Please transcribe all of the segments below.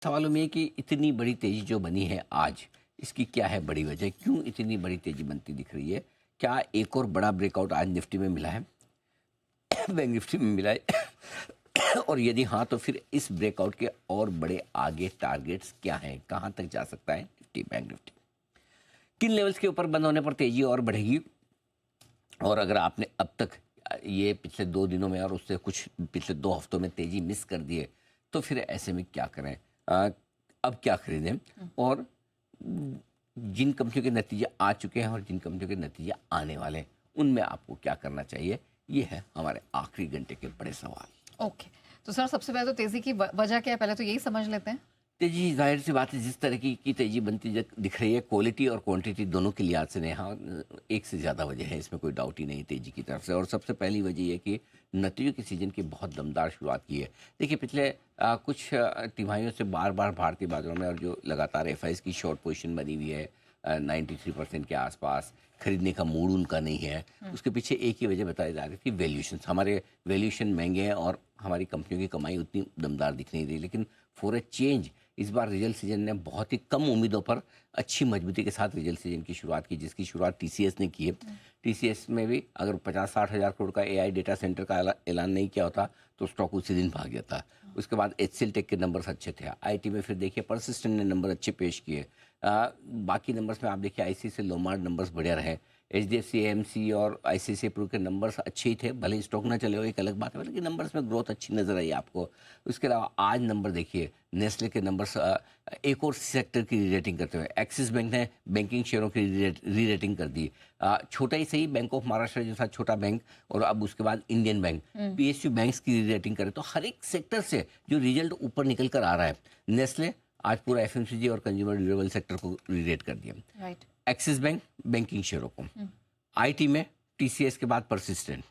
सवालों में है कि इतनी बड़ी तेजी जो बनी है आज, इसकी क्या है बड़ी वजह? क्यों इतनी बड़ी तेजी बनती दिख रही है? क्या एक और बड़ा ब्रेकआउट आज निफ्टी में मिला है? बैंक निफ्टी में मिला है? और यदि हाँ, तो फिर इस ब्रेकआउट के और बड़े आगे टारगेट्स क्या हैं? कहाँ तक जा सकता है निफ्टी, बैंक निफ्टी? किन लेवल्स के ऊपर बंद होने पर तेजी और बढ़ेगी? और अगर आपने अब तक ये पिछले 2 दिनों में और उससे कुछ पिछले 2 हफ्तों में तेजी मिस कर दी है, तो फिर ऐसे में क्या करें? अब क्या खरीदें? और जिन कंपनियों के नतीजे आ चुके हैं और जिन कंपनियों के नतीजे आने वाले हैं, उनमें आपको क्या करना चाहिए? ये है हमारे आखिरी घंटे के बड़े सवाल। ओके। तो सर, सबसे पहले तो तेजी की वजह क्या है, पहले तो यही समझ लेते हैं। तेजी जाहिर सी बात है, जिस तरह की तेजी बनती दिख रही है, क्वालिटी और क्वांटिटी दोनों के लिहाज से नेहा एक से ज़्यादा वजह है, इसमें कोई डाउट ही नहीं तेजी की तरफ से। और सबसे पहली वजह ये कि नतीजों की सीजन की बहुत दमदार शुरुआत की है। देखिए, पिछले कुछ तिमाहियों से बार बार भारतीय बाजारों में और जो लगातार एफ की शॉर्ट पोजीशन बनी हुई है 93% के आसपास, खरीदने का मूड उनका नहीं है। उसके पीछे एक ही वजह बताई जा रही थी, वैल्यूएशन। हमारे वैल्यूएशन महंगे हैं और हमारी कंपनियों की कमाई उतनी दमदार दिख नहीं रही। लेकिन फॉर ए चेंज इस बार रिजल्ट सीजन ने बहुत ही कम उम्मीदों पर अच्छी मजबूती के साथ रिजल्ट सीजन की शुरुआत की, जिसकी शुरुआत टीसीएस ने की है। टीसीएस में भी अगर 50-60 हज़ार करोड़ का एआई डेटा सेंटर का ऐलान नहीं किया होता तो स्टॉक उसी दिन भाग जाता। उसके बाद एचसीएल टेक के नंबर्स अच्छे थे। आईटी में फिर देखिए परसिस्टेंट ने नंबर अच्छे पेश किए। बाकी नंबर्स में आप देखिए आईसीआईसीआई लोमार्ट नंबर्स बढ़िया रहे। एचडीएफसी एएमसी और आईसीआईसीआई प्रू के नंबर्स अच्छे ही थे, भले ही स्टॉक ना चले हो एक अलग बात है, लेकिन नंबर्स में ग्रोथ अच्छी नजर आई आपको। उसके अलावा आज नंबर देखिए, नेस्ले के नंबर्स एक और सेक्टर की री रेटिंग करते हुए एक्सिस बैंक ने बैंकिंग शेयरों की री रेटिंग कर दी। छोटा ही सही, बैंक ऑफ महाराष्ट्र जैसा छोटा बैंक और अब उसके बाद इंडियन बैंक, पीएसयू बैंक्स की री रेटिंग करे तो हर एक सेक्टर से जो रिजल्ट ऊपर निकल कर आ रहा है। नेस्ले आज पूरा एफएमसीजी और कंज्यूमर ड्यूरेबल सेक्टर को री रेट कर दिया। राइट। एक्सिस बैंक बैंकिंग शेयरों को, आईटी में टीसीएस के बाद परसिस्टेंट,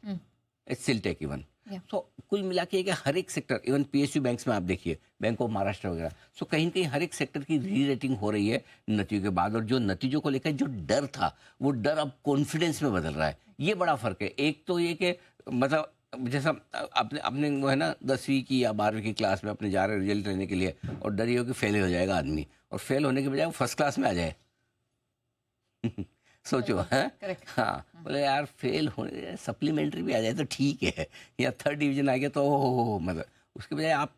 एचसीएल टेक इवन। तो कुल मिला के कि हर एक सेक्टर, इवन पीएसयू बैंक्स में आप देखिए, बैंक ऑफ महाराष्ट्र वगैरह, सो कहीं न कहीं हर एक सेक्टर की री रेटिंग हो रही है नतीजों के बाद। और जो नतीजों को लेकर जो डर था, वो डर अब कॉन्फिडेंस में बदल रहा है। ये बड़ा फर्क है। एक तो ये कि मतलब जैसा अपने अपने वो है ना 10वीं की या 12वीं की क्लास में अपने जा रहे रिजल्ट लेने के लिए और डर ये हो कि फेल हो जाएगा आदमी, और फेल होने के बजाय वो फर्स्ट क्लास में आ जाए। सोचो है। हाँ, बोले यार फेल होने सप्लीमेंट्री भी आ जाए तो ठीक है, या थर्ड डिवीजन आ गया तो हो, मतलब उसके बजाय आप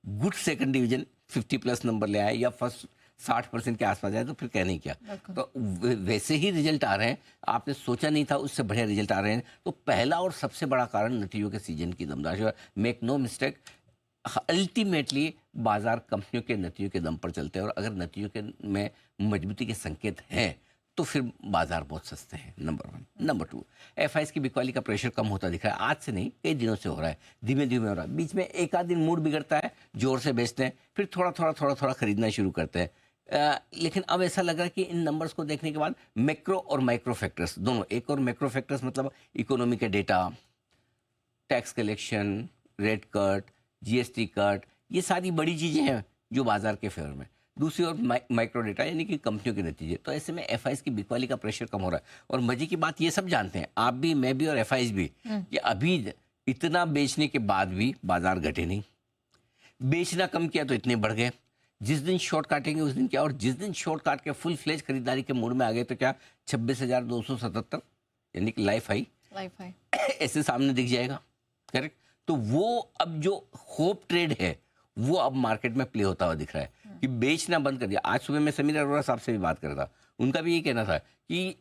गुड सेकंड डिवीजन 50+ नंबर ले आए या फर्स्ट 60% के आसपास जाए तो फिर कहने क्या। तो वैसे ही रिजल्ट आ रहे हैं, आपने सोचा नहीं था उससे बढ़िया रिजल्ट आ रहे हैं। तो पहला और सबसे बड़ा कारण नतीजों के सीजन की दमदार। मेक नो मिस्टेक, अल्टीमेटली बाजार कंपनियों के नतीजों के दम पर चलते हैं, और अगर नतीजों के में मजबूती के संकेत हैं तो फिर बाजार बहुत सस्ते हैं। नंबर 1। नंबर 2, एफआईएस की बिकवाली का प्रेशर कम होता दिख रहा है। आज से नहीं, कई दिनों से हो रहा है, धीमे धीमे हो रहा है। बीच में एक आध दिन मूड बिगड़ता है, जोर से बेचते हैं, फिर थोड़ा खरीदना शुरू करते हैं। लेकिन अब ऐसा लग रहा है कि इन नंबर्स को देखने के बाद मैक्रो और माइक्रो फैक्टर्स दोनों, एक और मैक्रो फैक्टर्स मतलब इकोनॉमी के data, tax collection, rate cut, GST cut, ये सारी बड़ी चीज़ें हैं जो बाजार के फेवर में। दूसरी ओर माइक्रो डेटा यानी कि कंपनियों के नतीजे। तो ऐसे में एफआईएस की बिकवाली का प्रेशर कम हो रहा है। और मजे की बात ये सब जानते हैं, आप भी, मैं भी और एफआईएस भी, कि अभी इतना बेचने के बाद भी बाजार घटे नहीं। बेचना कम किया तो इतने बढ़ गए। जिस दिन शॉर्ट काटेंगे उस दिन क्या, और जिस दिन शॉर्ट काट के फुल फ्लेज खरीदारी के मूड में आ गए तो क्या 26,277 यानी कि लाइफ हाई ऐसे सामने दिख जाएगा। करेक्ट। तो वो अब जो होप ट्रेड है वो अब मार्केट में प्ले होता हुआ दिख रहा है कि बेचना बंद कर दिया। आज सुबह मैं समीर अरोड़ा साहब से भी बात कर रहा था, उनका भी ये कहना था कि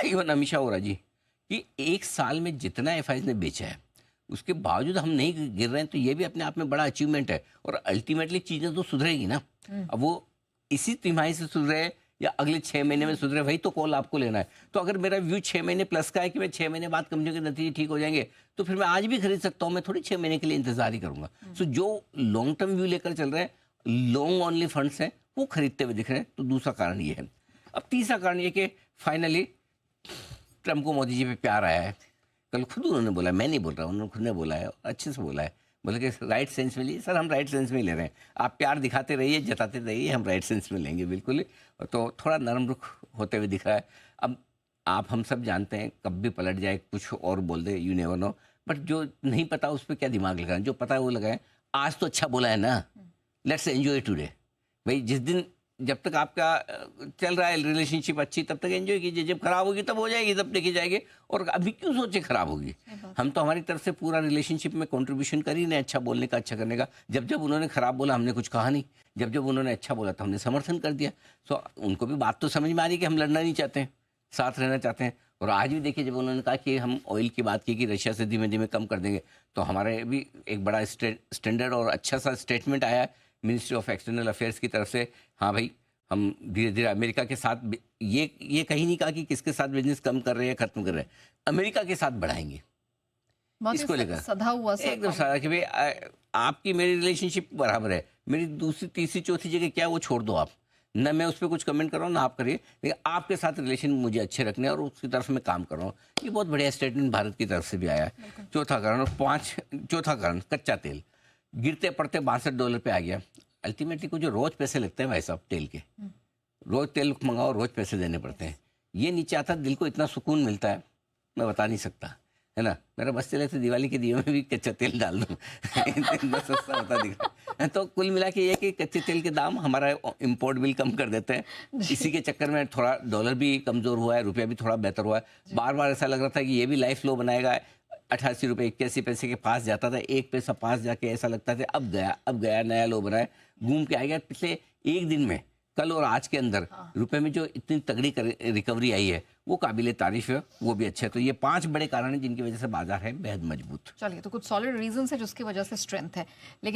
इवन अमित शाह हो जी, कि एक साल में जितना एफआईएस ने बेचा है उसके बावजूद हम नहीं गिर रहे हैं, तो ये भी अपने आप में बड़ा अचीवमेंट है। और अल्टीमेटली चीजें तो सुधरेगी ना। अब वो इसी तिमाही से सुधरे या अगले 6 महीने में सुधरे, वही तो कॉल आपको लेना है। तो अगर मेरा व्यू 6 महीने प्लस का है कि मैं 6 महीने बाद कंपनियों के नतीजे ठीक हो जाएंगे, तो फिर मैं आज भी खरीद सकता हूँ, मैं थोड़ी 6 महीने के लिए इंतजार ही करूंगा। सो जो लॉन्ग टर्म व्यू लेकर चल रहे हैं, लॉन्ग ओनली फंड्स हैं, वो खरीदते हुए दिख रहे हैं। तो दूसरा कारण ये है। अब तीसरा कारण ये कि फाइनली ट्रम्प को मोदी जी पे प्यार आया है। कल खुद उन्होंने बोला, मैं नहीं बोल रहा, उन्होंने खुद ने बोला है, अच्छे से बोला है। बोले कि राइट सेंस में लिए सर, हम राइट सेंस में ही ले रहे हैं, आप प्यार दिखाते रहिए, जताते रहिए, हम राइट सेंस में लेंगे बिल्कुल। तो थोड़ा नरम रुख होते हुए दिख रहा है। अब आप हम सब जानते हैं कब भी पलट जाए, कुछ और बोल दे, यू नेवर नो। बट जो नहीं पता उस पर क्या दिमाग लगाएं, जो पता है वो लगाएं। आज तो अच्छा बोला है ना, लेट्स एंजॉय टुडे। भाई जिस दिन जब तक आपका चल रहा है रिलेशनशिप अच्छी, तब तक एंजॉय कीजिए, जब खराब होगी तब हो जाएगी, तब देखी जाएगी। और अभी क्यों सोचे खराब होगी? हम तो हमारी तरफ से पूरा रिलेशनशिप में कंट्रीब्यूशन कर ही नहीं, अच्छा बोलने का, अच्छा करने का। जब जब उन्होंने खराब बोला हमने कुछ कहा नहीं, जब जब उन्होंने अच्छा बोला तो हमने समर्थन कर दिया। सो उनको भी बात तो समझ में आ रही कि हम लड़ना नहीं चाहते हैं, साथ रहना चाहते हैं। और आज भी देखिए, जब उन्होंने कहा कि हम ऑयल की बात की कि रशिया से धीमे धीमे कम कर देंगे, तो हमारे भी एक बड़ा स्टैंडर्ड और अच्छा सा स्टेटमेंट आया मिनिस्ट्री ऑफ एक्सटर्नल अफेयर्स की तरफ से। हाँ भाई, हम धीरे धीरे अमेरिका के साथ ये कहीं नहीं कहा कि किसके साथ बिजनेस कम कर रहे हैं, खत्म कर रहे हैं, अमेरिका के साथ बढ़ाएंगे। बहुत ही इसको लेकर सधा हुआ सा एकदम सारा कि भाई आपकी मेरी रिलेशनशिप बराबर है, मेरी दूसरी तीसरी चौथी जगह क्या है वो छोड़ दो आप, न मैं उस पर कुछ कमेंट कर रहा हूँ ना आप करिए, लेकिन आपके साथ रिलेशन मुझे अच्छे रखने हैं और उसकी तरफ मैं काम कर रहा हूँ। ये बहुत बढ़िया स्टेटमेंट भारत की तरफ से भी आया है। चौथा कारण, और चौथा कारण कच्चा तेल गिरते पड़ते $62 पे आ गया। अल्टीमेटली को जो रोज पैसे लगते हैं भाई साहब तेल के, रोज तेल मंगाओ, रोज पैसे देने पड़ते हैं, ये नीचे आता दिल को इतना सुकून मिलता है मैं बता नहीं सकता, है ना। मेरा बस चले तो दिवाली के दियों में भी कच्चा तेल डाल दूँ इतना सस्ता होता दिख रहा है। तो कुल मिला के ये कि कच्चे तेल के दाम हमारा इंपोर्ट बिल कम कर देते हैं। इसी के चक्कर में थोड़ा डॉलर भी कमज़ोर हुआ है, रुपया भी थोड़ा बेहतर हुआ है। बार बार ऐसा लग रहा था कि ये भी लाइफ लो बनाएगा, 88 रुपये 81 पैसे के पास जाता था, एक पैसा पास जाके ऐसा लगता था अब गया नया लो बनाए, घूम के आ गया। पिछले एक दिन में, कल और आज के अंदर रुपए में जो इतनी तगड़ी रिकवरी आई है वो काबिले तारीफ है, वो भी अच्छा है। तो ये 5 बड़े कारण हैं जिनकी वजह से बाजार है बेहद मजबूत। चलिए, तो कुछ सॉलिड रीजंस है जिसकी वजह से स्ट्रेंथ है, लेकिन